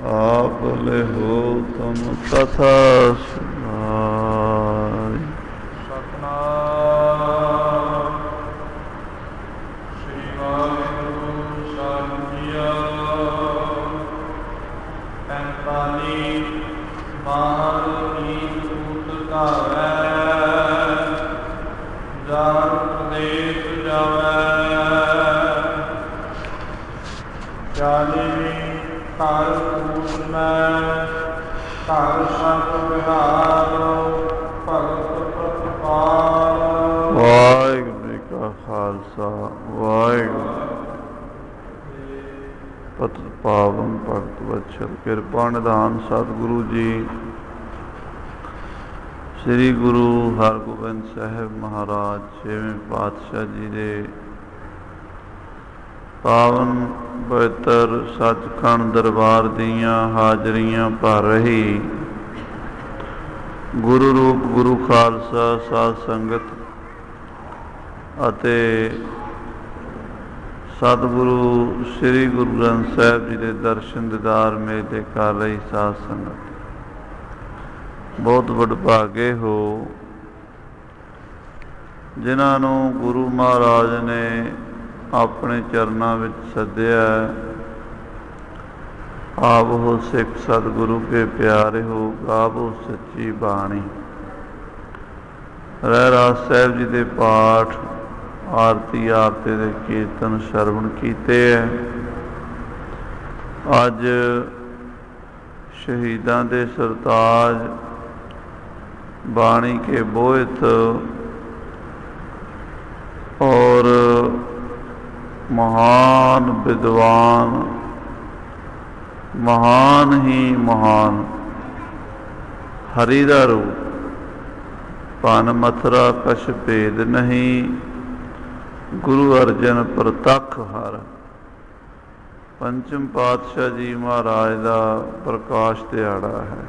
आप लेहो तुम कथा सुनाई। सतनाम श्री वाहिगुरु ਸਾਹਿਬ ਜੀਓ। ਪੈਂਤਾਲੀ ਮਾਹਰ ਨੀਤ ਕੂਤ ਧਾਵੈ, ਜਾਨ ਪ੍ਰਦੇਸ ਜਾਵੈ। ਚਾਲੀਵੀਂ ਘਰ ਕੂਟ ਮੈਂ, ਘਰ ਸੰਗ ਵਿਹਾਰ, ਭਗਤ ਪ੍ਰਤਪਾਲ। ਵਾਹਿਗੁਰੂ ਜੀ ਕਾ ਖਾਲਸਾ ਵਾਹਿਗੁਰੂ। ਪਤਿਤ ਪਾਵਨ ਭਗਤ ਵਤਸਲ ਕਿਰਪਾ ਨਿਧਾਨ ਸਤਿਗੁਰੂ ਜੀ ਸ੍ਰੀ ਗੁਰੂ ਹਰਗੋਬਿੰਦ ਸਾਹਿਬ ਮਹਾਰਾਜ ਛੇਵੇਂ ਪਾਤਸ਼ਾਹ ਜੀ ਦੇ ਪਾਵਨ ਪਵਿੱਤਰ ਸੱਚਖੰਡ ਦਰਬਾਰ ਦੀਆਂ ਹਾਜ਼ਰੀਆਂ ਭਰ ਰਹੀ ਗੁਰੂ ਰੂਪ ਗੁਰੂ ਖਾਲਸਾ ਸਾਧ ਸੰਗਤ ਅਤੇ ਸਤਿਗੁਰੂ ਸ੍ਰੀ ਗੁਰੂ ਗ੍ਰੰਥ ਸਾਹਿਬ ਜੀ ਦੇ ਦਰਸ਼ਨ ਦੀਦਾਰ ਮੇਲੇ ਕਰ ਰਹੀ ਸਾਧ ਸੰਗਤ, ਬਹੁਤ ਵਡਭਾਗੇ ਹੋ ਜਿਨ੍ਹਾਂ ਨੂੰ ਗੁਰੂ ਮਹਾਰਾਜ ਨੇ ਆਪਣੇ ਚਰਨਾਂ ਵਿੱਚ ਸੱਦਿਆ। ਆਵੋ ਸਿੱਖ ਸਤਿਗੁਰੂ ਕੇ ਪਿਆਰੇ ਹੋ, ਗਾਵੋ ਸੱਚੀ ਬਾਣੀ। ਰਹਿਰਾਸ ਸਾਹਿਬ ਜੀ ਦੇ ਪਾਠ, ਆਰਤੀ ਆਰਤੀ ਦੇ ਕੀਰਤਨ ਸ਼ਰਵਣ ਕੀਤੇ ਹੈ। ਅੱਜ ਸ਼ਹੀਦਾਂ ਦੇ ਸਰਤਾਜ ਬਾਣੀ ਕੇ ਬੋਹਿਤ ਔਰ ਮਹਾਨ ਵਿਦਵਾਨ, ਮਹਾਨ ਹੀ ਮਹਾਨ ਹਰੀ ਦਾ ਰੂਪ, ਭਨ ਮਥੁਰਾ ਕਛ ਭੇਦ ਨਹੀਂ, ਗੁਰੂ ਅਰਜਨ ਪ੍ਰਤੱਖ ਹਰ। ਪੰਚਮ ਪਾਤਸ਼ਾਹ ਜੀ ਮਹਾਰਾਜ ਦਾ ਪ੍ਰਕਾਸ਼ ਦਿਹਾੜਾ ਹੈ।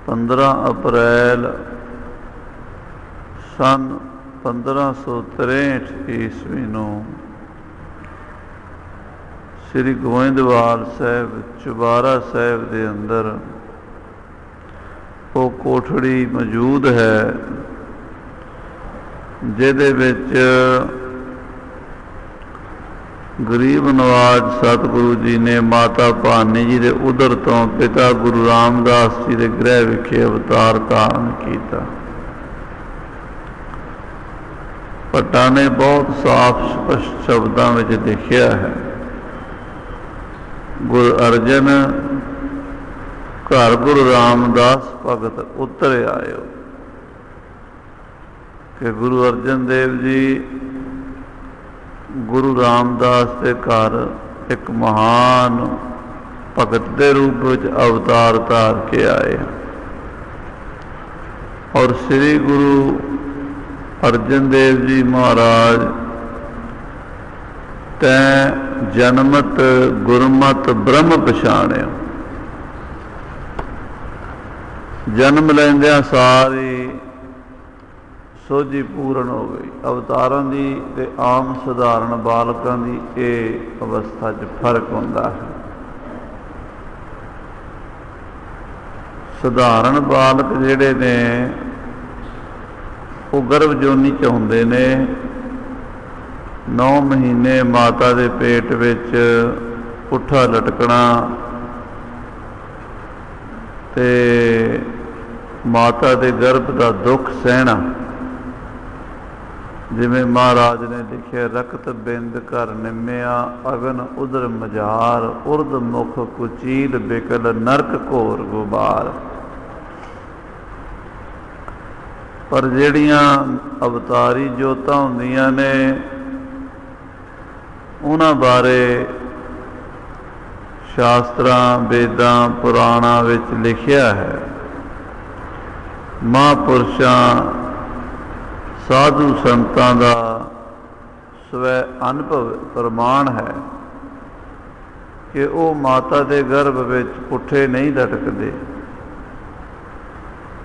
15 ਅਪ੍ਰੈਲ ਸੰਨ 1563 ਈਸਵੀ ਨੂੰ ਸ੍ਰੀ ਗੋਇੰਦਵਾਲ ਸਾਹਿਬ ਚੁਬਾਰਾ ਸਾਹਿਬ ਦੇ ਅੰਦਰ ਉਹ ਕੋਠੜੀ ਮੌਜੂਦ ਹੈ ਜਿਹਦੇ ਵਿੱਚ ਗਰੀਬ ਨਵਾਜ ਸਤਿਗੁਰੂ ਜੀ ਨੇ ਮਾਤਾ ਭਾਨੀ ਜੀ ਦੇ ਉਦਰ ਤੋਂ ਪਿਤਾ ਗੁਰੂ ਰਾਮਦਾਸ ਜੀ ਦੇ ਗ੍ਰਹਿ ਵਿਖੇ ਅਵਤਾਰ ਧਾਰਨ ਕੀਤਾ। ਭੱਟਾਂ ਨੇ ਬਹੁਤ ਸਾਫ਼ ਸਪਸ਼ਟ ਸ਼ਬਦਾਂ ਵਿੱਚ ਲਿਖਿਆ ਹੈ, ਗੁਰੂ ਅਰਜਨ ਘਰ ਗੁਰੂ ਰਾਮਦਾਸ ਭਗਤ ਉਤਰ ਆਇਓ, ਕਿ ਗੁਰੂ ਅਰਜਨ ਦੇਵ ਜੀ ਗੁਰੂ ਰਾਮਦਾਸ ਦੇ ਘਰ ਇੱਕ ਮਹਾਨ ਭਗਤ ਦੇ ਰੂਪ ਵਿੱਚ ਅਵਤਾਰ ਧਾਰ ਕੇ ਆਏ। ਔਰ ਸ੍ਰੀ ਗੁਰੂ ਅਰਜਨ ਦੇਵ ਜੀ ਮਹਾਰਾਜ ਤੈਂ ਜਨਮਤ ਗੁਰਮਤ ਬ੍ਰਹਮ ਪਛਾਣਿਓ। ਜਨਮ ਲੈਂਦਿਆਂ ਸਾਰੀ ਸੋਝੀ ਪੂਰਨ ਹੋ ਗਈ। ਅਵਤਾਰਾਂ ਦੀ ਤੇ ਆਮ ਸਧਾਰਨ ਬਾਲਕਾਂ ਦੀ ਇਹ ਅਵਸਥਾ 'ਚ ਫਰਕ ਹੁੰਦਾ ਹੈ। ਸਧਾਰਨ ਬਾਲਕ ਜਿਹੜੇ ਨੇ ਉਹ ਗਰਭ ਜੋਨੀ 'ਚ ਹੁੰਦੇ ਨੇ। 9 ਮਹੀਨੇ ਮਾਤਾ ਦੇ ਪੇਟ ਵਿੱਚ ਪੁੱਠਾ ਲਟਕਣਾ ਤੇ ਮਾਤਾ ਦੇ ਗਰਭ ਦਾ ਦੁੱਖ ਸਹਿਣਾ। ਜਿਵੇਂ ਮਹਾਰਾਜ ਨੇ ਲਿਖਿਆ, ਰਕਤ ਬਿੰਦ ਘਰ ਨਿੰਮਿਆ, ਅਗਨ ਉਦਰ ਮਝਾਰ, ਉਰਦ ਮੁਖ ਕੁਚੀਲ ਬਿਕਲ ਨਰਕ ਘੋਰ ਗੁਬਾਰ। ਪਰ ਜਿਹੜੀਆਂ ਅਵਤਾਰੀ ਜੋਤਾਂ ਹੁੰਦੀਆਂ ਨੇ ਉਹਨਾਂ ਬਾਰੇ ਸ਼ਾਸਤਰਾਂ, ਵੇਦਾਂ, ਪੁਰਾਣਾਂ ਵਿੱਚ ਲਿਖਿਆ ਹੈ। ਮਹਾਂਪੁਰਸ਼ਾਂ, ਸਾਧੂ ਸੰਤਾਂ ਦਾ ਸਵੈ ਅਨੁਭਵ ਪ੍ਰਮਾਣ ਹੈ ਕਿ ਉਹ ਮਾਤਾ ਦੇ ਗਰਭ ਵਿੱਚ ਪੁੱਠੇ ਨਹੀਂ ਲਟਕਦੇ,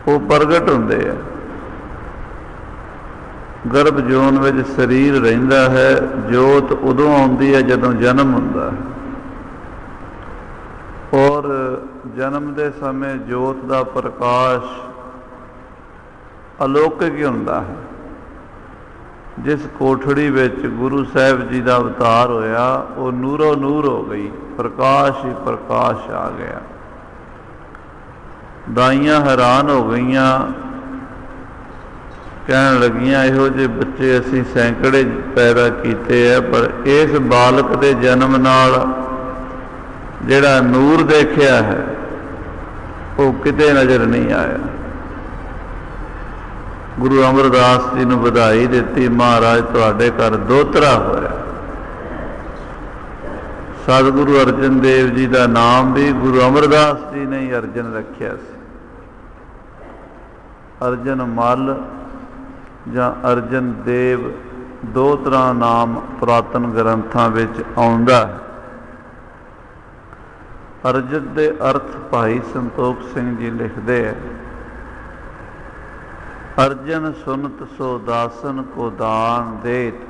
ਉਹ ਪ੍ਰਗਟ ਹੁੰਦੇ ਆ। ਗਰਭ ਜੋਨ ਵਿੱਚ ਸਰੀਰ ਰਹਿੰਦਾ ਹੈ। ਜੋਤ ਉਦੋਂ ਆਉਂਦੀ ਹੈ ਜਦੋਂ ਜਨਮ ਹੁੰਦਾ ਹੈ। और जन्म के समय जोत का प्रकाश अलौकिक ही हुंदा है। जिस कोठड़ी विच गुरु साहिब जी का अवतार होया वो नूरो नूर हो गई, प्रकाश ही प्रकाश आ गया। दाइयां हैरान हो गईयां, कहन लगियां इहो जे बच्चे असीं सैकड़े पैदा कीते है, पर इस बालक के जन्म नाल जिहड़ा नूर देखिया है वो किते नज़र नहीं आया। गुरु अमरदास जी ने बधाई दी, महाराज तुहाडे घर दोतरा होया। सतगुरु अर्जन देव जी का नाम भी गुरु अमरदास जी ने ही अर्जन रखिया सी। अर्जन मल जां अर्जन देव दो तरह नाम पुरातन ग्रंथां विच आउंदा है। अर्जन के अर्थ भाई संतोख सिंह जी लिखते हैं, अर्जन सुनत सो दासन को दान देत,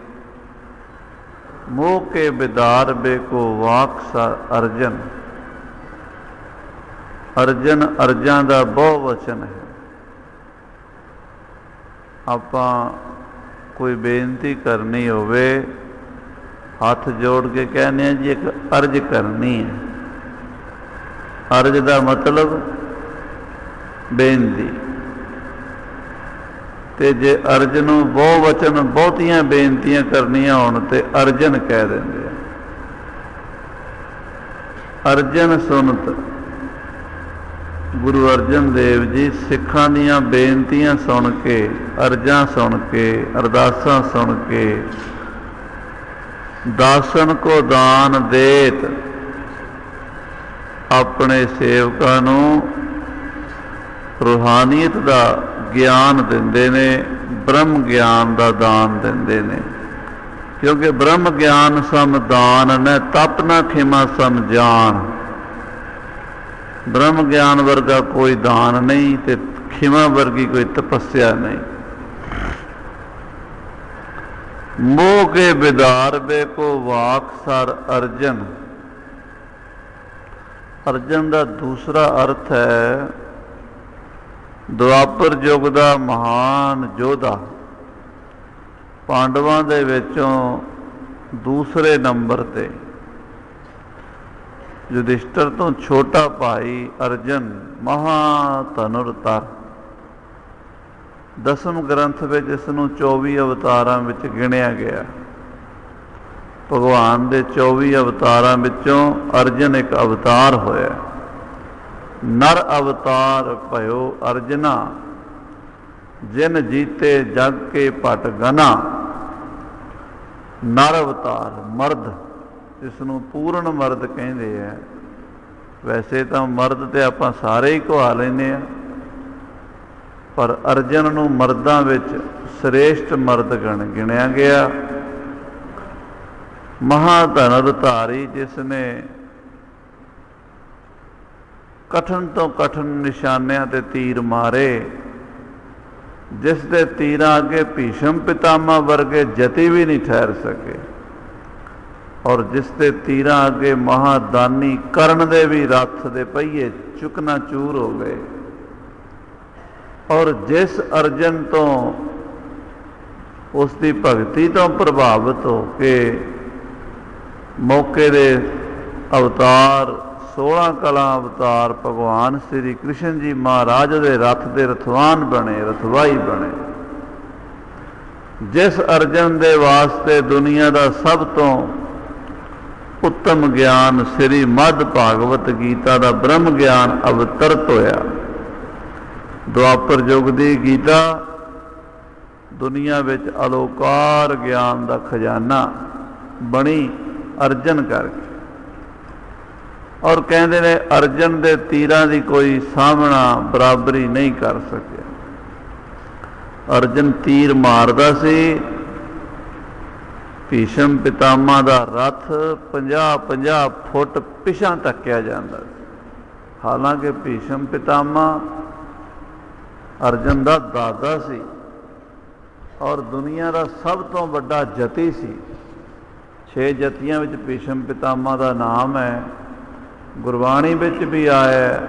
मोह के बिदार बे को वाक सा अर्जन। अर्जन अर्जां दा बहु वचन है। आपां कोई बेनती करनी होवे हाथ जोड़ के कहने जी एक अर्ज करनी है। अर्ज का मतलब बेनती, ते जे अर्ज नूं बहु वचन बहुतियां बेनतियां करनियां होण ते अर्जन कह देंदे आ। अर्जन सुनत गुरु अर्जन देव जी सिखां दीयां बेनतियां सुन के, अर्जां सुन के, अरदासां सुन के दासन को दान देत अपने सेवकां नूं रूहानीयत का ज्ञान देंदे ने, ब्रह्म ज्ञान का दान देंदे ने। क्योंकि ब्रह्म ज्ञान सम दान न तप न खिमा सम जान। ब्रह्म ज्ञान वर्गा कोई दान नहीं, ते खिमा वर्गी कोई तपस्या नहीं। मोह के बिदार बे को वाक सार अर्जन। अर्जन का दूसरा अर्थ है द्वापर युग का महान योद्धा, पांडवां दे विचों दूसरे नंबर ते। युधिष्ठिर तो छोटा भाई अर्जन महाधनुर्धर। दसम ग्रंथ में इसनूं 24 अवतारां विच गिणिया गया। भगवान के 24 अवतारां विचों अर्जन एक अवतार होया। नर अवतार भयो अर्जना, जिन जीते जग के पट गना। नर अवतार मर्द, इसनूं पूर्ण मर्द कहते हैं। वैसे तो मर्द तो आपां सारे ही कहा लैंदे आ, पर अर्जन नूं मर्दां विच श्रेष्ठ मर्द गिणिया गया। महाधनुर्धारी जिसने कठिन तो कठिन निशानियां ते तीर मारे, जिस दे तीरां अगे भीष्म पितामह वर्गे जति भी नहीं ठहर सके, और जिस दे तीरां अगे महादानी कर्ण दे भी रथ दे पहिए चुकना चूर हो गए। और जिस अर्जन तो उसकी भगती तो प्रभावित हो के मौके दे अवतार 16 कला अवतार भगवान श्री कृष्ण जी महाराज दे रथ दे रथवान बने, रथवाही बने। जिस अर्जन दे वास्ते दुनिया का सब तो उत्तम ज्ञान श्री मद भागवत गीता का ब्रह्म ज्ञान अवतरत होया। द्वापर युग की गीता दुनिया विच अलोकार ज्ञान का खजाना बनी अर्जन करके। और कहते ने अर्जन के तीरां की कोई सामना बराबरी नहीं कर सके। अर्जन तीर मारदा सी, भीष्म पितामह का रथ 50-50 फुट पिछां धक्या जाता। हालांकि भीष्म पितामह अर्जन का दादा सी और दुनिया का सब तो बड़ा जति सी। 6 जतियां विच भीष्म पितामह का नाम है। ਗੁਰਬਾਣੀ ਵਿੱਚ ਵੀ ਆਇਆ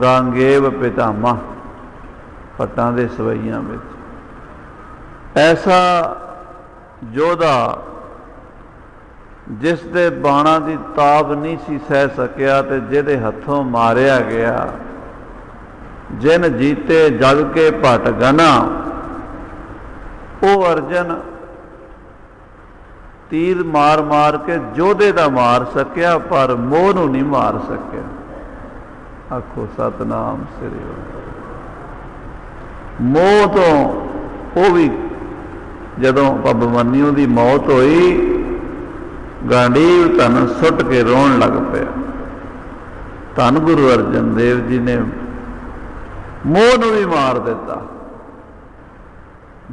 ਗਾਂਗੇਵ ਪਿਤਾਮਾ, ਭੱਟਾਂ ਦੇ ਸਵਈਆਂ ਵਿੱਚ। ਐਸਾ ਯੋਧਾ ਜਿਸ ਦੇ ਬਾਣਾਂ ਦੀ ਤਾਬ ਨਹੀਂ ਸੀ ਸਹਿ ਸਕਿਆ ਤੇ ਜਿਹਦੇ ਹੱਥੋਂ ਮਾਰਿਆ ਗਿਆ। ਜਿਨ ਜੀਤੇ ਜਗ ਕੇ ਭਟ ਗਨਾ, ਉਹ ਅਰਜਨ ਤੀਰ ਮਾਰ ਮਾਰ ਕੇ ਯੋਧੇ ਦਾ ਮਾਰ ਸਕਿਆ, ਪਰ ਮੋਹ ਨੂੰ ਨਹੀਂ ਮਾਰ ਸਕਿਆ। ਆਖੋ ਸਤਨਾਮ ਸ੍ਰੀ ਵਾਹਿਗੁਰੂ। ਮੋਹ ਤੋਂ ਉਹ ਵੀ ਜਦੋਂ ਅਭਿਮਨਿਊ ਦੀ ਮੌਤ ਹੋਈ, ਗਾਂਡੀਵ ਧਨ ਸੁੱਟ ਕੇ ਰੋਣ ਲੱਗ ਪਿਆ। ਧੰਨ ਗੁਰੂ ਅਰਜਨ ਦੇਵ ਜੀ ਨੇ ਮੋਹ ਨੂੰ ਵੀ ਮਾਰ ਦਿੱਤਾ।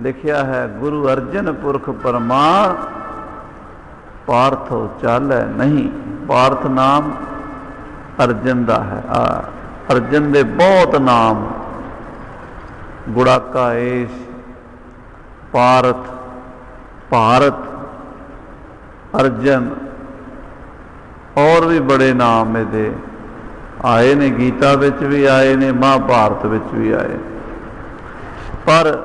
ਲਿਖਿਆ ਹੈ ਗੁਰੂ ਅਰਜਨ ਪੁਰਖ ਪਰਮਾਨ, ਪਾਰਥੋ ਚਾਲੈ ਨਹੀਂ। ਪਾਰਥ ਨਾਮ ਅਰਜਨ ਦਾ ਹੈ। ਅਰਜਨ ਦੇ ਬਹੁਤ ਨਾਮ, ਗੁੜਾਕਾ ਏਸ਼, ਪਾਰਥ, ਭਾਰਤ, ਅਰਜਨ, ਔਰ ਵੀ ਬੜੇ ਨਾਮ ਇਹਦੇ ਆਏ ਨੇ। ਗੀਤਾ ਵਿੱਚ ਵੀ ਆਏ ਨੇ, ਮਹਾਭਾਰਤ ਵਿੱਚ ਵੀ ਆਏ। ਪਰ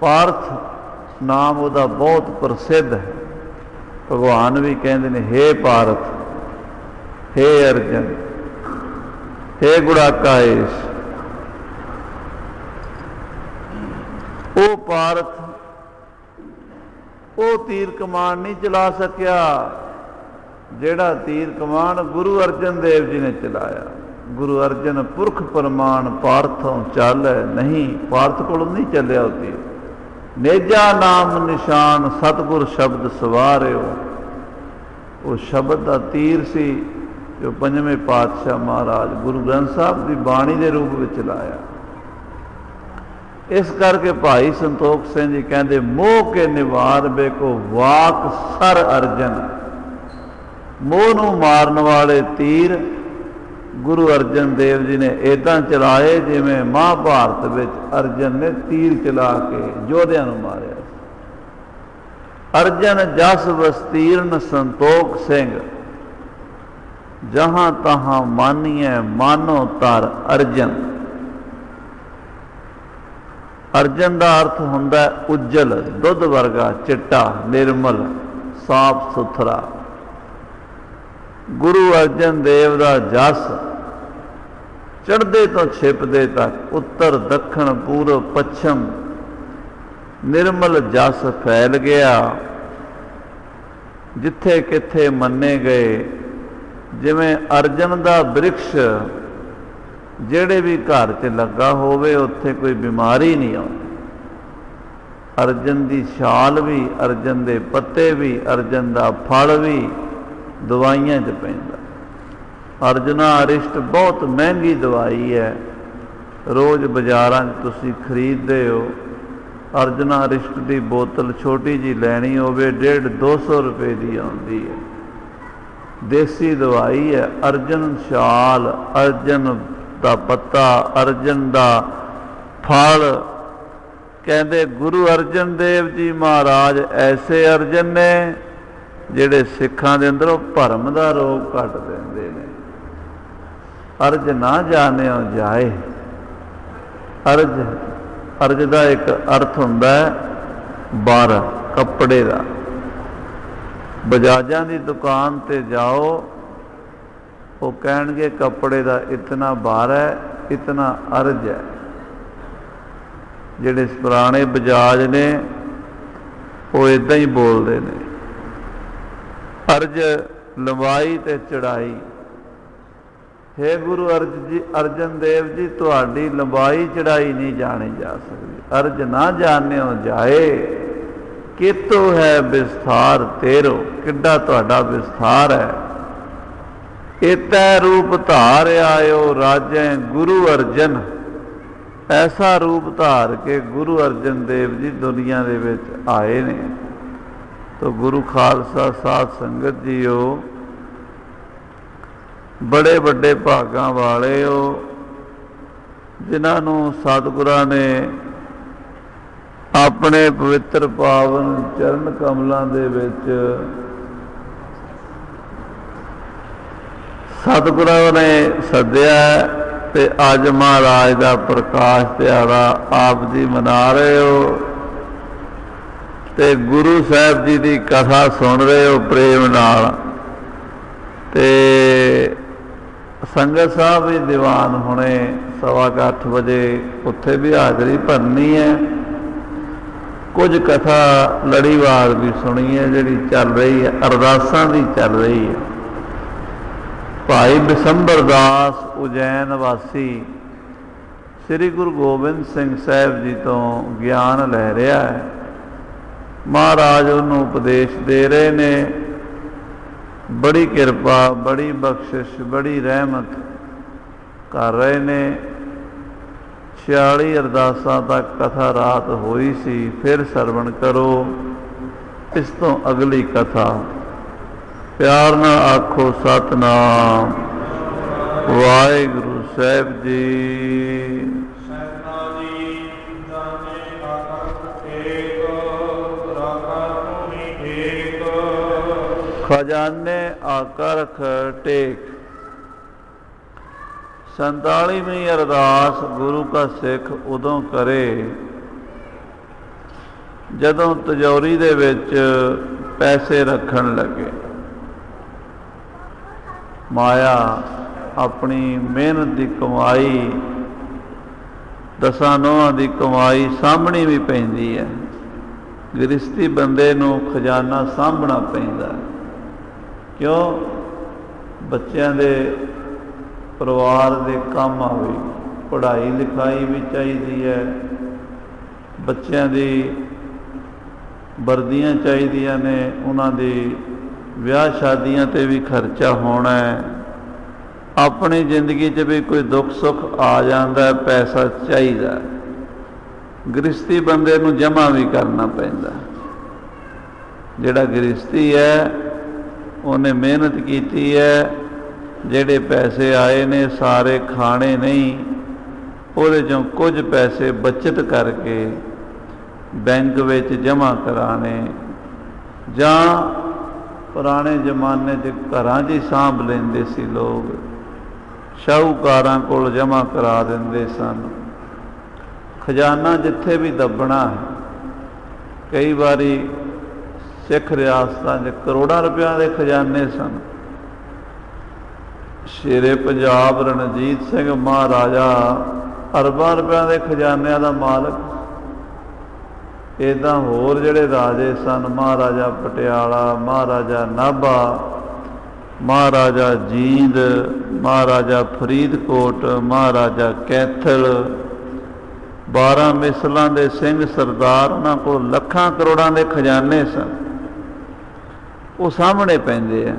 ਪਾਰਥ ਨਾਮ ਉਹਦਾ ਬਹੁਤ ਪ੍ਰਸਿੱਧ ਹੈ। ਭਗਵਾਨ ਵੀ ਕਹਿੰਦੇ ਨੇ, ਹੇ ਪਾਰਥ, ਹੇ ਅਰਜਨ, ਹੇ ਗੁੜਾਕਾ ਏਸ਼। ਉਹ ਪਾਰਥ ਉਹ ਤੀਰ ਕਮਾਨ ਨਹੀਂ ਚਲਾ ਸਕਿਆ ਜਿਹੜਾ ਤੀਰ ਕਮਾਨ ਗੁਰੂ ਅਰਜਨ ਦੇਵ ਜੀ ਨੇ ਚਲਾਇਆ। ਗੁਰੂ ਅਰਜਨ ਪੁਰਖ ਪਰਮਾਨ, ਪਾਰਥੋਂ ਚਾਲੈ ਨਹੀਂ। ਪਾਰਥ ਕੋਲ ਨਹੀਂ ਚੱਲਿਆ ਉਹ ਤੀਰ। ਨੇਜਾ ਨਾਮ ਨਿਸ਼ਾਨ, ਸਤਿਗੁਰ ਸ਼ਬਦ ਸਵਾਰਿਓ। ਉਹ ਸ਼ਬਦ ਦਾ ਤੀਰ ਸੀ ਜੋ ਪੰਜਵੇਂ ਪਾਤਸ਼ਾਹ ਮਹਾਰਾਜ ਗੁਰੂ ਗ੍ਰੰਥ ਸਾਹਿਬ ਦੀ ਬਾਣੀ ਦੇ ਰੂਪ ਵਿੱਚ ਲਾਇਆ। ਇਸ ਕਰਕੇ ਭਾਈ ਸੰਤੋਖ ਸਿੰਘ ਜੀ ਕਹਿੰਦੇ, ਮੋਹ ਕੇ ਨਿਵਾਰ ਬੇਕੋ ਵਾਕ ਸਰ ਅਰਜਨ। ਮੋਹ ਨੂੰ ਮਾਰਨ ਵਾਲੇ ਤੀਰ ਗੁਰੂ ਅਰਜਨ ਦੇਵ ਜੀ ਨੇ ਇੱਦਾਂ ਚਲਾਏ ਜਿਵੇਂ ਮਹਾਭਾਰਤ ਵਿੱਚ ਅਰਜਨ ਨੇ ਤੀਰ ਚਲਾ ਕੇ ਯੋਧਿਆਂ ਨੂੰ ਮਾਰਿਆ। ਅਰਜਨ ਜਸ ਵਸਤੀਰਨ ਸੰਤੋਖ ਸਿੰਘ, ਜਹਾਂ ਤਹਾਂ ਮਾਨੀਐ ਮਾਨੋ ਤਰ ਅਰਜਨ। ਅਰਜਨ ਦਾ ਅਰਥ ਹੁੰਦਾ ਉਜਲ, ਦੁੱਧ ਵਰਗਾ, ਚਿੱਟਾ, ਨਿਰਮਲ, ਸਾਫ ਸੁਥਰਾ। ਗੁਰੂ ਅਰਜਨ ਦੇਵ ਦਾ ਜਸ ਚੜ੍ਹਦੇ ਤੋਂ ਛਿਪਦੇ ਤੱਕ, ਉੱਤਰ ਦੱਖਣ ਪੂਰਬ ਪੱਛਮ ਨਿਰਮਲ ਜਸ ਫੈਲ ਗਿਆ। ਜਿੱਥੇ ਕਿੱਥੇ ਮੰਨੇ ਗਏ, ਜਿਵੇਂ ਅਰਜਨ ਦਾ ਬ੍ਰਿਕਸ਼ ਜਿਹੜੇ ਵੀ ਘਰ 'ਚ ਲੱਗਾ ਹੋਵੇ ਉੱਥੇ ਕੋਈ ਬਿਮਾਰੀ ਨਹੀਂ ਆਉਂਦੀ। ਅਰਜਨ ਦੀ ਛਾਲ ਵੀ, ਅਰਜਨ ਦੇ ਪੱਤੇ ਵੀ, ਅਰਜਨ ਦਾ ਫਲ ਵੀ ਦਵਾਈਆਂ 'ਚ ਪੈਂਦਾ। ਅਰਜਨਾ ਅਰਿਸ਼ਟ ਬਹੁਤ ਮਹਿੰਗੀ ਦਵਾਈ ਹੈ। ਰੋਜ਼ ਬਾਜ਼ਾਰਾਂ 'ਚ ਤੁਸੀਂ ਖਰੀਦਦੇ ਹੋ। ਅਰਜਨਾ ਅਰਿਸ਼ਟ ਦੀ ਬੋਤਲ ਛੋਟੀ ਜਿਹੀ ਲੈਣੀ ਹੋਵੇ 150-200 ਰੁਪਏ ਦੀ ਆਉਂਦੀ ਹੈ। ਦੇਸੀ ਦਵਾਈ ਹੈ। ਅਰਜਨ ਛਾਲ, ਅਰਜਨ ਦਾ ਪੱਤਾ, ਅਰਜਨ ਦਾ ਫਲ। ਕਹਿੰਦੇ ਗੁਰੂ ਅਰਜਨ ਦੇਵ ਜੀ ਮਹਾਰਾਜ ਐਸੇ ਅਰਜਨ ਨੇ ਜਿਹੜੇ ਸਿੱਖਾਂ ਦੇ ਅੰਦਰੋਂ ਭਰਮ ਦਾ ਰੋਗ ਕੱਟ ਦਿੰਦੇ ਨੇ। ਅਰਜ ਨਾ ਜਾਣਿਓ ਜਾਏ। ਅਰਜ ਦਾ ਇੱਕ ਅਰਥ ਹੁੰਦਾ ਹੈ ਬਾਰ, ਕੱਪੜੇ ਦਾ। ਬਜਾਜਾਂ ਦੀ ਦੁਕਾਨ ਤੇ ਜਾਓ, ਉਹ ਕਹਿਣਗੇ ਕੱਪੜੇ ਦਾ ਇਤਨਾ ਬਾਰ ਹੈ, ਇਤਨਾ ਅਰਜ ਹੈ। ਜਿਹੜੇ ਪੁਰਾਣੇ ਬਜਾਜ ਨੇ ਉਹ ਇੱਦਾਂ ਹੀ ਬੋਲਦੇ ਨੇ। ਅਰਜ ਲੰਬਾਈ ਤੇ ਚੜਾਈ। ਹੇ ਗੁਰੂ ਅਰਜਨ ਦੇਵ ਜੀ, ਤੁਹਾਡੀ ਲੰਬਾਈ ਚੜਾਈ ਨਹੀਂ ਜਾਣੀ ਜਾ ਸਕਦੀ। ਅਰਜ ਨਾ ਜਾਣਿਓ ਜਾਏ, ਕਿਤੋਂ ਹੈ ਵਿਸਥਾਰ ਤੇਰੋ। ਕਿੱਡਾ ਤੁਹਾਡਾ ਵਿਸਥਾਰ ਹੈ। ਇਤੈ ਰੂਪ ਧਾਰ ਆਇਓ ਰਾਜੈ ਗੁਰੂ ਅਰਜਨ। ਐਸਾ ਰੂਪ ਧਾਰ ਕੇ ਗੁਰੂ ਅਰਜਨ ਦੇਵ ਜੀ ਦੁਨੀਆ ਦੇ ਵਿੱਚ ਆਏ ਨੇ। ਤੋ ਗੁਰੂ ਖਾਲਸਾ ਸਾਧ ਸੰਗਤ ਜੀਓ, ਬੜੇ ਵੱਡੇ ਭਾਗਾਂ ਵਾਲੇ ਹੋ ਜਿਨ੍ਹਾਂ ਨੂੰ ਸਤਿਗੁਰਾਂ ਨੇ ਆਪਣੇ ਪਵਿੱਤਰ ਪਾਵਨ ਚਰਨ ਕਮਲਾਂ ਦੇ ਵਿੱਚ सतगुरु ने सद्या ते अज महाराज का प्रकाश दिहाड़ा आप जी मना रहे हो ते गुरु साहब जी की कथा सुन रहे हो प्रेम नाल। ते संगत साहब भी दीवान होने 8:15 बजे उत्थे भी हाज़री भरनी है। कुछ कथा लड़ीवार भी सुनी है जिहड़ी चल रही है, अरदासां दी चल रही है। भाई बिसंबर दास उजैन वासी श्री गुरु गोबिंद सिंह साहब जी तो ज्ञान लै रहा है। महाराज उन्होंने उपदेश दे रहे ने, बड़ी किरपा, बड़ी बख्शिश, बड़ी रहमत कर रहे ने। 46 अरदासां तक कथा रात हुई सी। फिर सरवण करो इस तो अगली कथा। प्यार ना आखो सतनाम वाहिगुरु साहब जी। खजाने आकरख टेक। 47वीं अरदास गुरु का सिख उदों करे जदों तिजोरी दे विच पैसे रखन लगे। माया अपनी मेहनत की कमाई, 10 नौहां की कमाई सामणी भी पैंदी है। गृहस्थी बंदे नूं खजाना सामभना पैंदा। क्यों? बच्चों के परिवार के काम आवे, पढ़ाई लिखाई भी चाहिए है, बच्चों की वर्दियां चाहिए ने, उन्होंने विआह शादियां ते भी खर्चा होना है। अपनी जिंदगी च भी कोई दुख सुख आ जाता है, पैसा चाहिए। गृहस्थी बंदे नूं जमा भी करना पैंदा। जिहड़ा गृहस्थी है उन्हें मेहनत की है, जिहड़े पैसे आए ने सारे खाने नहीं, उहदे चों कुछ पैसे बचत करके बैंक विच जमा कराने, जां पुराने जमाने च घरां च सांभ लेंदे सी लोग, शाहूकारां कोल जमा करा देंदे सन। खजाना जिथे भी दबना है, कई बारी सिख रियासतां च करोड़ां रुपया के खजाने सन। शेरे पंजाब रणजीत सिंह महाराजा अरबां रुपया के खजानिਆਂ का मालक। इदां होर जिहड़े राजे सन, महाराजा पटियाला, महाराजा नाभा, महाराजा जींद, महाराजा फरीदकोट, महाराजा कैथल, 12 मिसलों के सिंह सरदार, उन्होंने को लखां करोड़ों के खजाने सन। वो सामने पैंदे आ।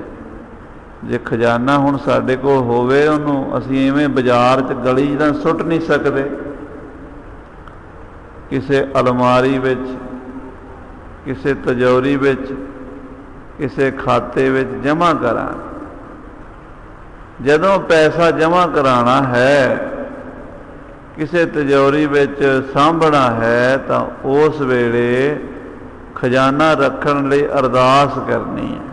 जे खजाना हुण साडे कोल होवे, उहनूं असीं इवें बाजार च गली च सुट नहीं सकते। किसी अलमारी विच, किसी तिजोरी विच, किसी खाते विच जमा करा। जदों पैसा जमा कराना है, किसी तिजोरी विच सांभना है, तो उस वेले खजाना रखण लई अरदास करनी है।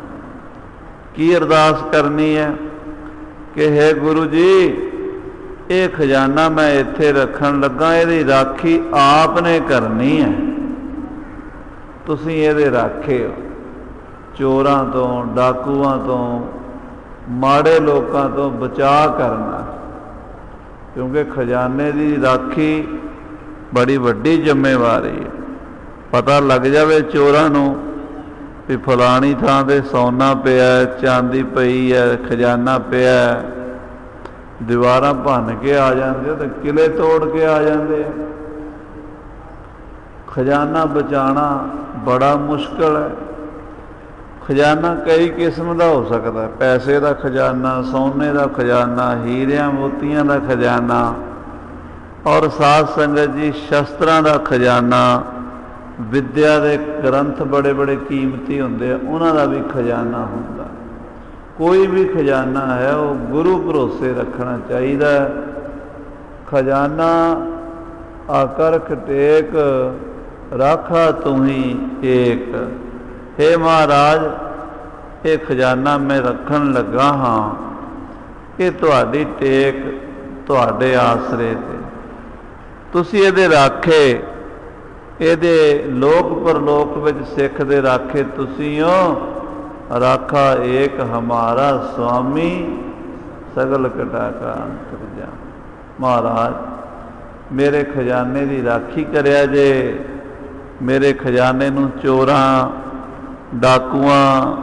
की अरदास करनी है कि हे गुरु जी, ये खजाना मैं इत्थे रखन लगा, इहदी राखी आपने करनी है। तुसीं इहदे राखे हो, चोरां तो, डाकुआं तो, माड़े लोकां तो बचा करना। क्योंकि खजाने की राखी बड़ी वड्डी जिम्मेवारी है। पता लग जाए चोरां नूं भी फलानी थां ते सोना पिया, चांदी पई है, खजाना पिया, दीवारां भन के आ जाते तो किले तोड़ के आ जाते। खजाना बचाना बड़ा मुश्किल है। खजाना कई किस्म का हो सकता है। पैसे का खजाना, सोने का खजाना, हीरिया मोतियां का खजाना, और साध संगत जी शस्त्रां का खजाना, विद्या के ग्रंथ बड़े बड़े कीमती होंदे, उन्हां दा भी खजाना होंदा। कोई भी खजाना है वो गुरु भरोसे रखना चाहिए। खजाना आकरख टेक, राखा तुम्ही एक। हे महाराज, ये खजाना मैं रखन लगा हाँ, ਇਹ ਤੁਹਾਡੀ ਟੇਕ, ਤੁਹਾਡੇ ਆਸਰੇ ਤੇ। ਤੁਸੀਂ ਇਹਦੇ ਰਾਖੇ, ਇਹਦੇ ਲੋਕ ਪਰਲੋਕ ਵਿੱਚ ਸਿੱਖ ਦੇ ਰਾਖੇ ਤੁਸੀਂ ਹੋ। ਰਾਖਾ ਏਕ ਹਮਾਰਾ ਸੁਆਮੀ, ਸਗਲ ਕਟਾ ਕਾ ਅੰਤਰਜਾਮ। ਮਹਾਰਾਜ ਮੇਰੇ ਖਜ਼ਾਨੇ ਦੀ ਰਾਖੀ ਕਰਿਆ ਜੇ, ਮੇਰੇ ਖਜ਼ਾਨੇ ਨੂੰ ਚੋਰਾਂ, ਡਾਕੂਆਂ,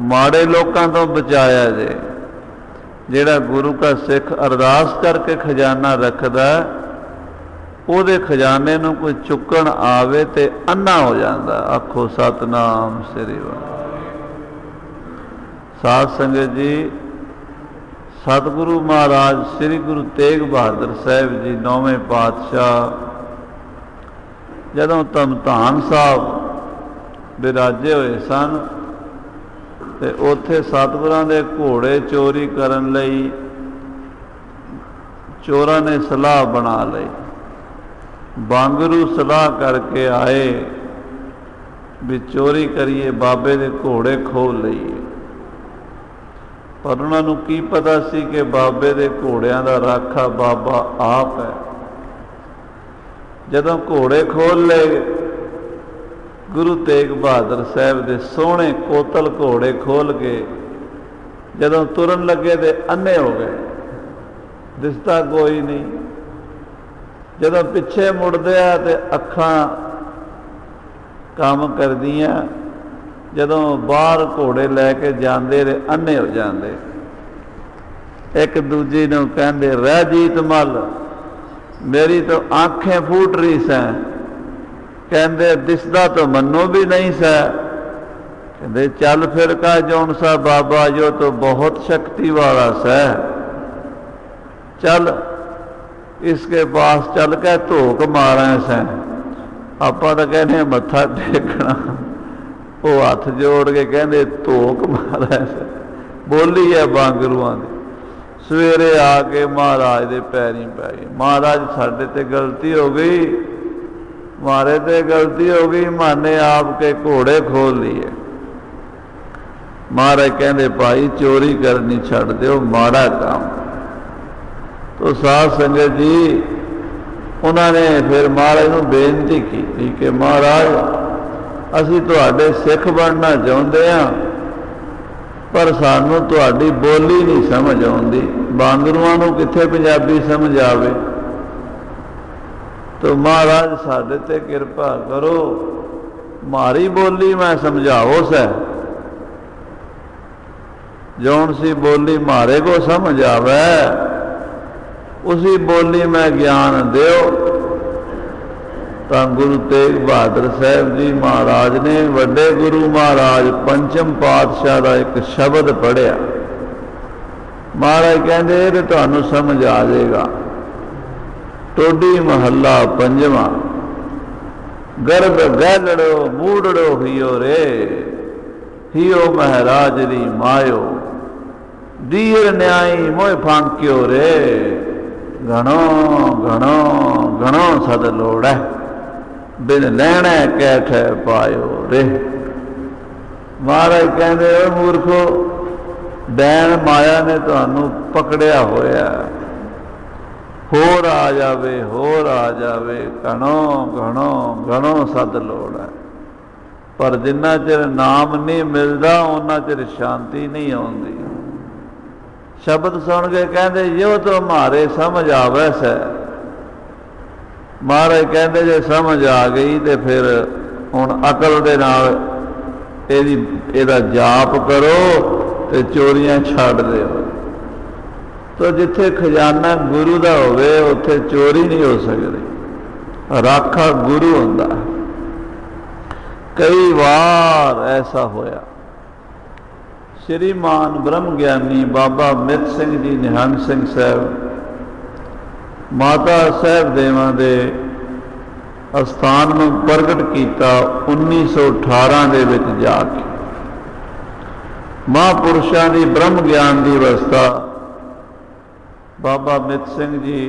ਮਾੜੇ ਲੋਕਾਂ ਤੋਂ ਬਚਾਇਆ ਜੇ। ਜਿਹੜਾ ਗੁਰੂ ਕਾ ਸਿੱਖ ਅਰਦਾਸ ਕਰਕੇ ਖਜ਼ਾਨਾ ਰੱਖਦਾ, ਉਹਦੇ ਖਜ਼ਾਨੇ ਨੂੰ ਕੋਈ ਚੁੱਕਣ ਆਵੇ ਤੇ ਅੰਨਾ ਹੋ ਜਾਂਦਾ। ਆਖੋ ਸਤਨਾਮ ਸ੍ਰੀ ਵਾਹਿਗੁਰੂ। ਸਾਧ ਸੰਗਤ ਜੀ, ਸਤਿਗੁਰੂ ਮਹਾਰਾਜ ਸ੍ਰੀ ਗੁਰੂ ਤੇਗ ਬਹਾਦਰ ਸਾਹਿਬ ਜੀ 9ਵੇਂ ਪਾਤਸ਼ਾਹ ਜਦੋਂ ਧਮਧਾਨ ਸਾਹਿਬ ਵਿਰਾਜੇ ਹੋਏ ਸਨ ਤੇ ਉੱਥੇ ਸਤਿਗੁਰਾਂ ਦੇ ਘੋੜੇ ਚੋਰੀ ਕਰਨ ਲਈ ਚੋਰਾਂ ਨੇ ਸਲਾਹ ਬਣਾ ਲਈ। ਬਾਂਗਰੂ ਸਲਾਹ ਕਰਕੇ ਆਏ ਵੀ ਚੋਰੀ ਕਰੀਏ, ਬਾਬੇ ਦੇ ਘੋੜੇ ਖੋਹ ਲਈਏ। ਪਰ ਉਹਨਾਂ ਨੂੰ ਕੀ ਪਤਾ ਸੀ ਕਿ ਬਾਬੇ ਦੇ ਘੋੜਿਆਂ ਦਾ ਰਾਖਾ ਬਾਬਾ ਆਪ ਹੈ। ਜਦੋਂ ਘੋੜੇ ਖੋਲ ਲਏ, ਗੁਰੂ ਤੇਗ ਬਹਾਦਰ ਸਾਹਿਬ ਦੇ ਸੋਹਣੇ ਕੋਤਲ ਘੋੜੇ ਖੋਲ ਕੇ ਜਦੋਂ ਤੁਰਨ ਲੱਗੇ ਤੇ ਅੰਨੇ ਹੋ ਗਏ, ਦਿਸਦਾ ਕੋਈ ਨਹੀਂ। ਜਦੋਂ ਪਿੱਛੇ ਮੁੜਦੇ ਆ ਤੇ ਅੱਖਾਂ ਕੰਮ ਕਰਦੀਆਂ, ਜਦੋਂ ਬਾਹਰ ਘੋੜੇ ਲੈ ਕੇ ਜਾਂਦੇ ਤੇ ਅੰਨੇ ਹੋ ਜਾਂਦੇ। ਇੱਕ ਦੂਜੀ ਨੂੰ ਕਹਿੰਦੇ, ਰਹਿ ਜੀਤ ਮੱਲ, ਮੇਰੀ ਤਾਂ ਆਂखें फूट रही सै। कहते दिसदा तो मनो भी नहीं सै। कहते चल फिर का जौन सा बाबा जो तो बहुत शक्ति वाला सै, चल इसके पास चल के धोक मारा सै। आपां तां कहने मत्था टेकना, वो हथ जोड़ के कहते धोक मारा सै। बोली है बांगरूआं दी। सवेरे आके महाराज दे पैरी पै गए। महाराज साडे ते गलती हो गई, मारे ते गलती हो गई, माने आपके घोड़े खोल लिए। महाराज कहते भाई चोरी करनी छड़ दो, माड़ा काम। तो साध संगत जी उन्होंने फिर महाराज नूं बेनती की कि महाराज असीं तुहाडे सिख बनना चाहुंदे हां, पर सानू तुहाडी बोली नहीं समझ आउंदी। बांगरूआं नूं कित्थे पंजाबी समझ आवे। तो महाराज साडे ते किरपा करो, मारी बोली मैं समझाओ सै। जौन सी बोली मारे को समझ आवे, उसी बोली में ज्ञान दियो। तो गुरु तेग बहादुर साहब जी महाराज ने, वड्डे गुरु महाराज पंचम पातशाह का एक शब्द पढ़िया। महाराज कहते ये तुहानू समझ आ जाएगा। टोडी महला पंजवा, गर्भ गैलड़ो मूड़ड़ो हियो रे, हियो महराज री मायो, दीर न्याई मोह फांक्यो रे, घणो घणो घणो सद लोड़ है, बिन लैना कैठ पायो रे। महाराज कहते मूर्खो, डैन माया ने तुहानू पकड़िया होया, होर आ जावे, होर आ जावे, घणो घणो घणो सद लोड़ है। पर जिन्ना चिर नाम नहीं मिलता उन्ना चिर शांति नहीं आउंदी। शब्द सुन के कहते यो तो मारे समझ आवे सै। महाराज कहते जे समझ आ गई तो फिर हुण अकल दे नाल इहदा जाप करो ते चोरियां छड्ड दिओ। तो जिथे खजाना गुरु दा होवे उत्थे चोरी नहीं हो सकती। राखा गुरु हुंदा। कई बार ऐसा होया। श्रीमान ब्रह्म ज्ञानी बाबा मित सिंह जी निहंग सिंह साहब माता साहब देवां दे अस्थान में प्रगट किया 1918 दे विच जाके। महापुरुषों की ब्रह्म ज्ञान की अवस्था बाबा मित सिंह जी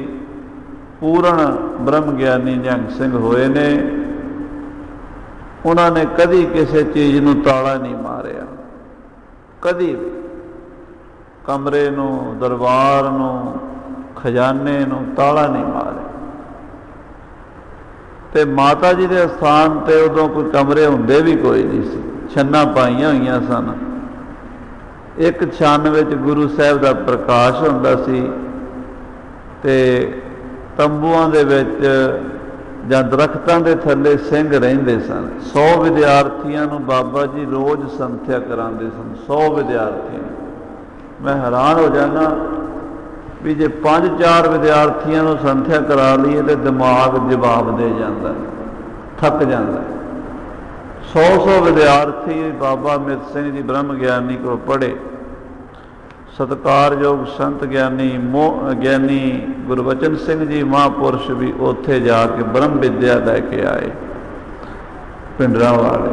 पूर्ण ब्रह्म ज्ञानी निहंग सिंह होए ने। उन्होंने कदी किसी चीज़ नूं ताला नहीं मारिया, कदी भी। कमरे नूं, दरबार नूं, खजाने नूं ताला नहीं मारे। ते माता जी के स्थान ते उदों कोई कमरे हुंदे भी कोई नहीं सी, छन्ना पाईयां होईयां सन। एक छन विच गुरु साहब का प्रकाश हुंदा सी ते तंबूआं दे विच जां दरख्तां दे थल्ले सिंह रहिंदे सन। 100 विद्यार्थियों नूं बाबा जी रोज़ संथ्या करांदे सन। 100 विद्यार्थियों। मैं हैरान हो जाना भी जे 5-4 विद्यार्थियों नूं संथ्या करा लीए तो दिमाग जवाब दे जाता, थक जाता। 100 विद्यार्थी बाबा अमृत सिंह जी ब्रह्म ज्ञानी को पढ़े। सत्कारयोग संत ज्ञानी ज्ञानी गुरबचन सिंह जी महापुरुष भी उत्थे जाके ब्रह्म विद्या लैके आए पिंडरां वाले।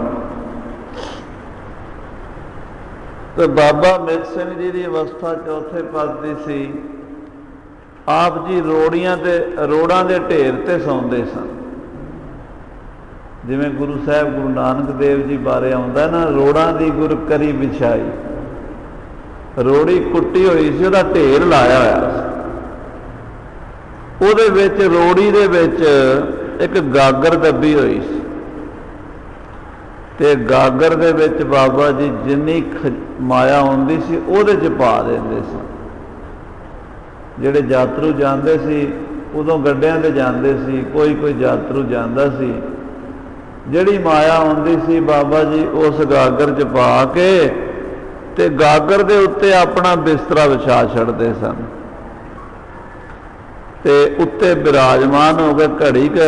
तो बाबा अमृत सिंह जी की अवस्था चौथे पद की सी। आप जी रोड़ां दे ढेर ते सौंदे सन। जिवें गुरु साहब गुरु नानक देव जी बारे आउंदा ना, रोड़ां दी गुर करी बिछाई। रोड़ी कुट्टी हुई सी, उहदा ढेर लाया होया सी। उहदे विच रोड़ी दे विच एक गागर दबी हुई सी ते गागर दे विच बाबा जी जिन्नी माया आउंदी सी उहदे च पा दिंदे सन। जिहड़े यात्रु जांदे सी उदों गड्डियां ते जांदे सी, कोई कोई यात्रु जांदा सी। जिहड़ी माया आउंदी सी बाबा जी उस गागर च पा के ते गागर दे उत्ते अपना बिस्तरा विछा छड़दे सन ते उत्ते विराजमान हो गए। घड़ी क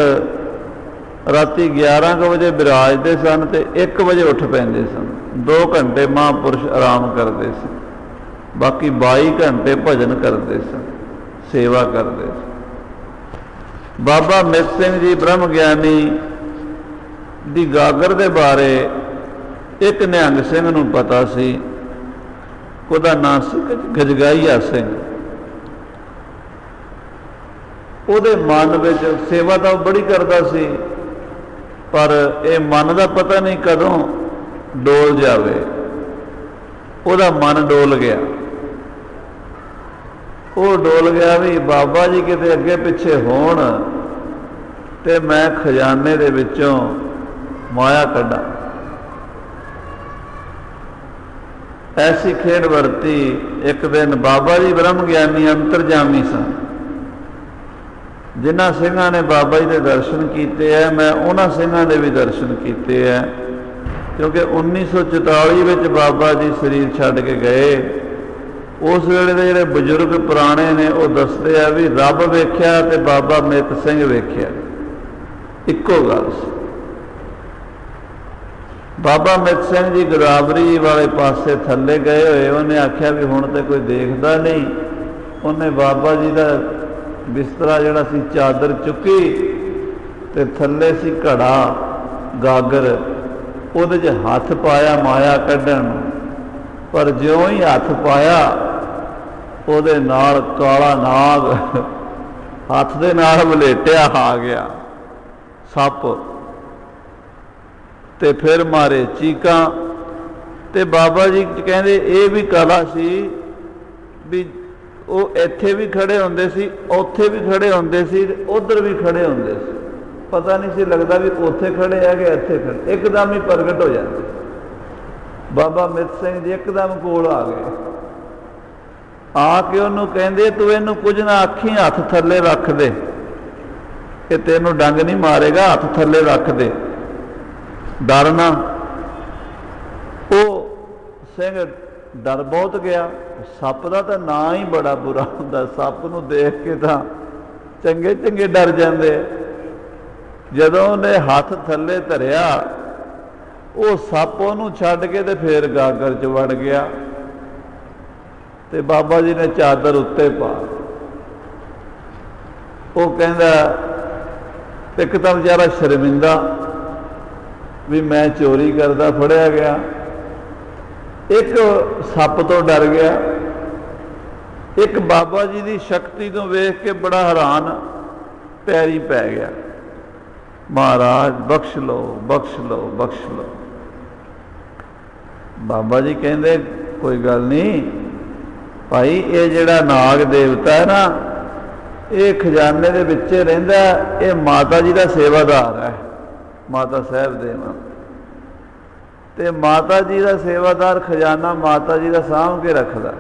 राती 11 बजे विराजते सन ते 1 बजे उठ पैंदे सन। 2 घंटे महापुरुष आराम करते सन, बाकी 22 घंटे भजन करते सन, सेवा करते सन। बाबा अमृत सिंह जी ब्रह्म ज्ञानी दी गागर दे बारे एक निहंग सिंह नूं पता सी। उहदा नाम सी गजगाईया सिंह। उहदे मन विच सेवा तो बड़ी करदा सी, पर यह मन का पता नहीं कदों डोल जावे। उहदा मन डोल गया। वो डोल गया भी बाबा जी किते अगे पिछे होण ते मैं खजाने दे विचों माया कड्ढां। ऐसी खेड वरती। एक दिन बाबा जी ब्रह्म ज्ञानी अंतरजामी सन। जिन्हां सिंघां ने बाबा जी के दर्शन किए है, मैं उन्हां सिंघां दे भी दर्शन किए है, क्योंकि 1944 में बाबा जी शरीर छड्ड के गए। उस वेले दे जिहड़े बजुर्ग पुराने ने वो दसदे आ भी रब वेख्या ते बाबा अमृत सिंह वेख्या, इक्को गल सी। बाबा अमृत सिंह जी गोदावरी वाले पासे थल्ले गए हुए, उन्हें आख्या भी हुण तो कोई देखता नहीं। उन्हें बाबा जी का बिस्तरा जिहड़ा सी चादर चुकी ते थल्ले सी घड़ा गागर, उहदे च हथ पाया माया कढ़ण। पर ज्यों ही हथ पाया उहदे नाल काला नाग हथ दे नाल वलेटिया आ गया, सप। ते फिर मारे चीकां। ते बाबा जी कहंदे ये भी कला सी भी वो इत्थे भी खड़े होंदे सी, उत्थे भी खड़े होंदे सी, उधर भी खड़े होंदे सी। पता नहीं सी लगता भी उत्थे खड़े है कि इत्थे खड़े, एकदम ही प्रगट हो जाते। बाबा अमृत सिंह जी एकदम कोल आ गए, आके उन्होंने कहते तू इनू कुछ ना आखी, हथ थले रख दे, ये तेनू डंग नहीं मारेगा, हथ थले रख दे, डरना। वो सिंह डर बहुत गया। सप का तो ना ही बड़ा बुरा होंदा, सप नूं देख के तो चंगे चंगे डर जाते। जदों उन्हें हाथ थले धरिया, वो सप उहनूं छड्ड के ते फिर गागर च वड़ गया। ते बाबा जी ने चादर उत्ते पा, वो कहंदा एक तो बेचारा शर्मिंदा भी मैं चोरी करदा फड़िया गया, एक सप तो डर गया, एक बाबा जी की शक्ति तो वेख के बड़ा हैरान पैरी पै गया, महाराज बख्श लो बख्श लो बख्श लो। बाबा जी कहते कोई गल नहीं, भाई ये जिहड़ा नाग देवता है ना, ये खजाने दे विचे रहिंदा, ये माता जी का सेवादार है, माता साहब देवा। ते माता जी का सेवादार खजाना माता जी का साँभ के रखदा।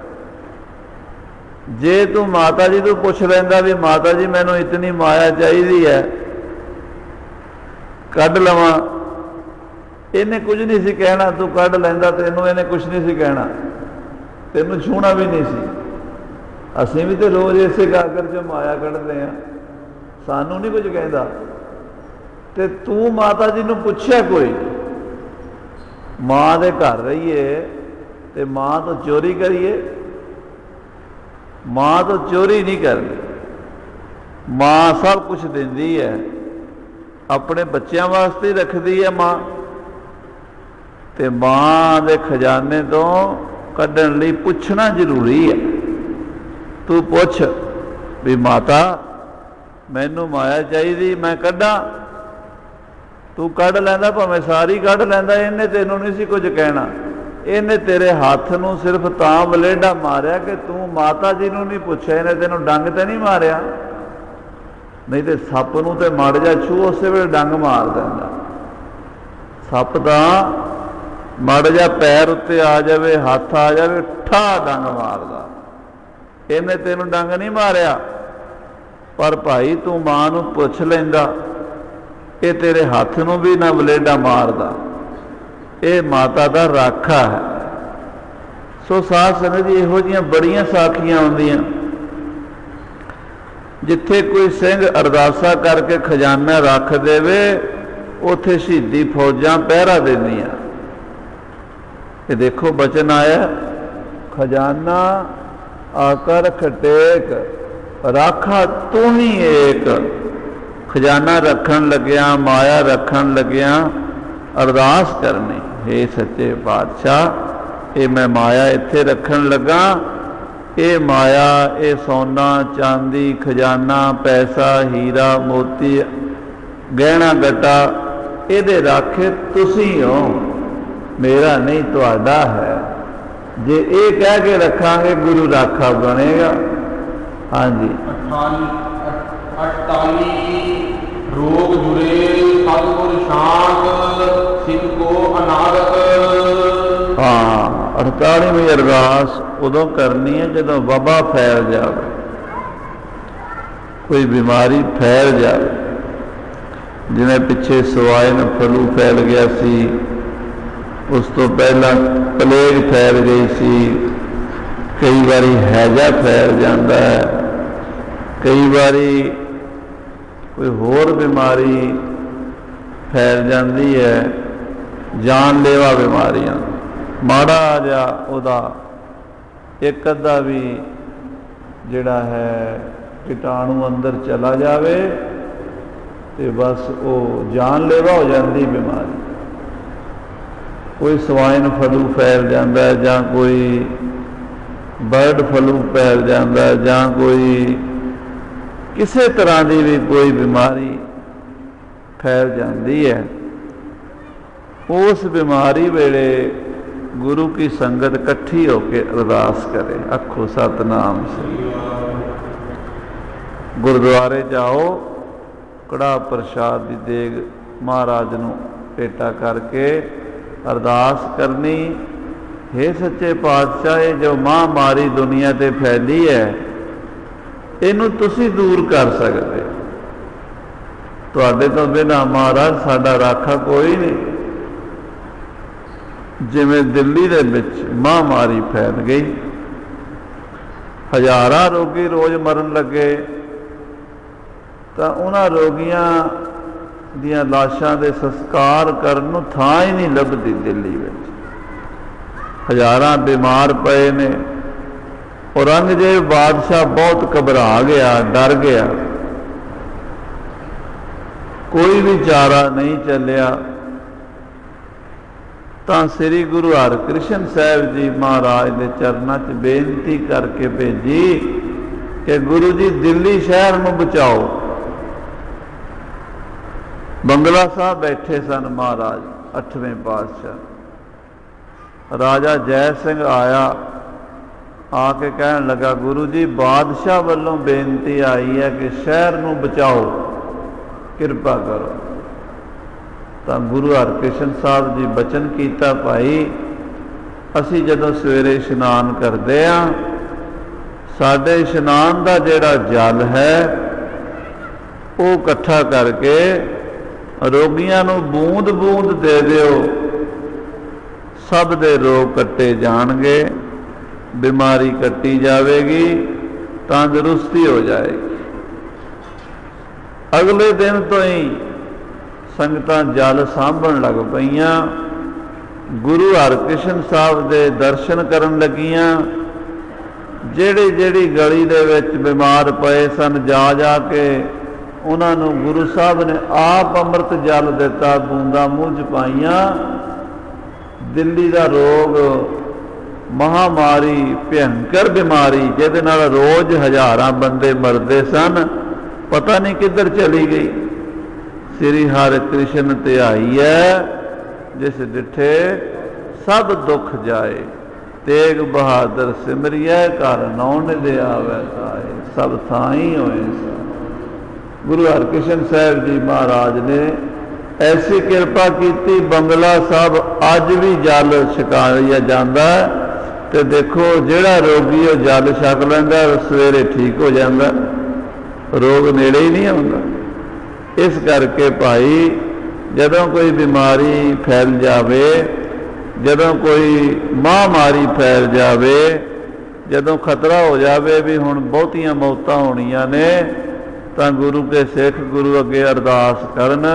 जे तू माता जी तो पुछ लैंदा भी माता जी मैनू इतनी माया चाहिदी है, कढ़ लवां, इन्हें कुछ नहीं सी कहना। तू कढ़ लैंदा, तेनों इन्हें कुछ नहीं सी कहना, तेनों छूना भी नहीं सी। असीं भी तो रोज़ इसे गागर च माया कढ़दे हैं, सानू नहीं कुछ कहता। ते तू माता जी नूं पुछया कोई, माँ दे घर रहीए ते माँ तो चोरी करिए? माँ तो चोरी नहीं करनी, माँ सब कुछ देंदी है, अपने बच्चों वास्ते रखती है माँ। ते माँ दे खजाने तो कढ़न लई पुछना जरूरी है। तू पुछ भी माता मैनू माया चाहिए, मैं कढ़ा। तू कढ़ लैंदा, भावें सारी कढ़ लैंदा, इन्हें तेनों नहीं सी कुछ कहना। इन्हें तेरे हाथ नूं सिर्फ तां वलेडा मारिया कि तू माता जी नूं नहीं पुछया, इन्हें तेनों डंग तो नहीं मारिया। नहीं तो सप नूं ते माड़ जा छू, उस वेले डंग मार देंदा। सप दा माड़ जा पैर उत्ते आ जाए, हाथ आ जाए, ठा डंग मारदा। इन्हें तेनों डंग नहीं मारिया। पर भाई तू मां नूं पुछ लैंदा, ये तेरे हाथ नूं भी ना वलेडा मारदा। ये माता का राखा है। सो साध संगत जी, इहो जिहियां बड़ियां साखियां आउंदियां, जिथे कोई सिंह अरदासा करके खजाना रख देवे, उथे शहीदी फौजां पहरा देंदियां। ये देखो बचन आया, खजाना आकर खटेक, राखा तू ही एक। खजाना रखन लग्या, माया रखन लग्या अरदास करनी, हे सच्चे पातशाह ये मैं माया इत्थे रखन लगा, ये माया, ये सोना चांदी खजाना पैसा हीरा मोती गहना गटा, ये राखे तुसी हो, मेरा नहीं तुहाडा है। जे ये कह के रखांगे गुरु राखा बनेगा। हाँ जी। 48 रोग जुरे सतगुर शांत, सिख को अनागत। हाँ, 48वीं अरदास उदों करनी है जदों वबा फैल जाए, कोई बीमारी फैल जाए। जिवें पिछे स्वाइन फ्लू फैल गया सी, उस तो पहला प्लेग फैल गई सी, कई बारी हैजा फैल जाता है, कई बारी कोई होर बीमारी फैल जाती है, जानलेवा बीमारियां। माड़ा जा उदा एक अद्धा भी जिहड़ा है कीटाणु अंदर चला जाए तो बस वो जानलेवा हो जाती बीमारी। कोई स्वाइन फ्लू फैल जाता है, जां कोई बर्ड फ्लू फैल जाता है, जां कोई किसी तरह की भी कोई बीमारी फैल जाती है, उस बीमारी वेले गुरु की संगत इकट्ठी होकर अरदास करे, आखो सतनाम से। गुरुद्वारे जाओ, कड़ा प्रसाद की देग महाराज नूं भेटा करके अरदास करनी, हे सच्चे पातशाह ये जो महामारी दुनिया ते फैली है, इनू तुसी दूर कर सकते, तुहाडे तो बिना महाराज साडा राखा कोई नहीं। जिवें दिल्ली दे विच महामारी फैल गई, हज़ारां रोगी रोज़ मरन लगे, तो उन्हां रोगियां दियां लाशां दे संस्कार करन नूं थां ही नहीं लभदी दिल्ली विच। हज़ारां बीमार पए ने। औरंगजेब बादशाह बहुत घबरा गया, डर गया, कोई भी चारा नहीं चलिया। तो श्री गुरु हरकृष्ण साहब जी महाराज के चरणों च बेनती करके भेजी कि गुरु जी दिल्ली शहर में बचाओ। बंगला साहब बैठे सन महाराज 8वें पातशाह। राजा जय सिंह आया, आके कहन लगा, गुरु जी बादशाह वालों बेनती आई है कि शहर नूं बचाओ, किरपा करो। तो गुरु हरकृष्ण साहब जी बचन किया, भाई असी जदों सवेरे इशनान करते हाँ, साडे इशनान का जिहड़ा जल है वो इकट्ठा करके रोगियां नूं बूंद बूंद दे दिओ, सब दे रोग कट्टे जाणगे, बीमारी कट्टी जाएगी, तंदुरुस्ती हो जाएगी। अगले दिन तो ही संगतां जल सांभण लग पईयां, गुरु हरकृष्ण साहब दे दर्शन करन लगियां। ਜਿਹੜੀ ਜਿਹੜੀ गली दे विच बीमार पए सन, जा जा के उन्होंने गुरु साहब ने आप अमृत जल दिता, बूंदा मूँह च पाइयां। दिल्ली का रोग, महामारी, भयंकर बीमारी जिहदे नाल रोज हज़ारां बंदे मरदे सन, पता नहीं किधर चली गई। श्री हरकृष्ण ध्याई है, जिस डिठे सब दुख जाए। तेग बहादुर सिमरिया, घर नौन दे आवे साए, सब थाई होए सा। गुरु हरकृष्ण साहब जी महाराज ने ऐसी कृपा की, बंगला साहब अज भी जल छकाया जाता है। तो देखो जिहड़ा रोगी वो जल छक लैंदा, सवेरे ठीक हो जाता, रोग नेड़े ही नहीं आउंदा। इस करके भाई जदों कोई बीमारी फैल जाए, जदों कोई महामारी फैल जाए, जदों खतरा हो जाए भी हुण बहुतियां मौतां होणियां ने, तां गुरु के सिख गुरु अगे अरदास करन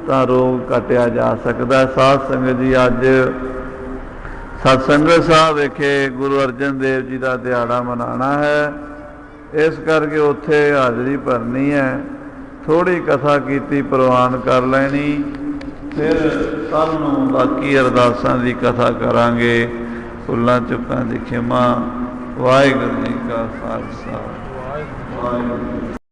तां रोग कटिया जा सकदा। साध संगत जी, अज सतसंगत साहब विखे गुरु अर्जन देव जी का दिहाड़ा मनाना है, इस करके उत्थे हाज़री भरनी है। थोड़ी कथा कीती प्रवान कर लैनी, फिर कल नूं बाकी अरदासां दी कथा करांगे। भुल्लां चुकां दी खिमा। वाहिगुरू जी का खालसा, वाहिगुरू।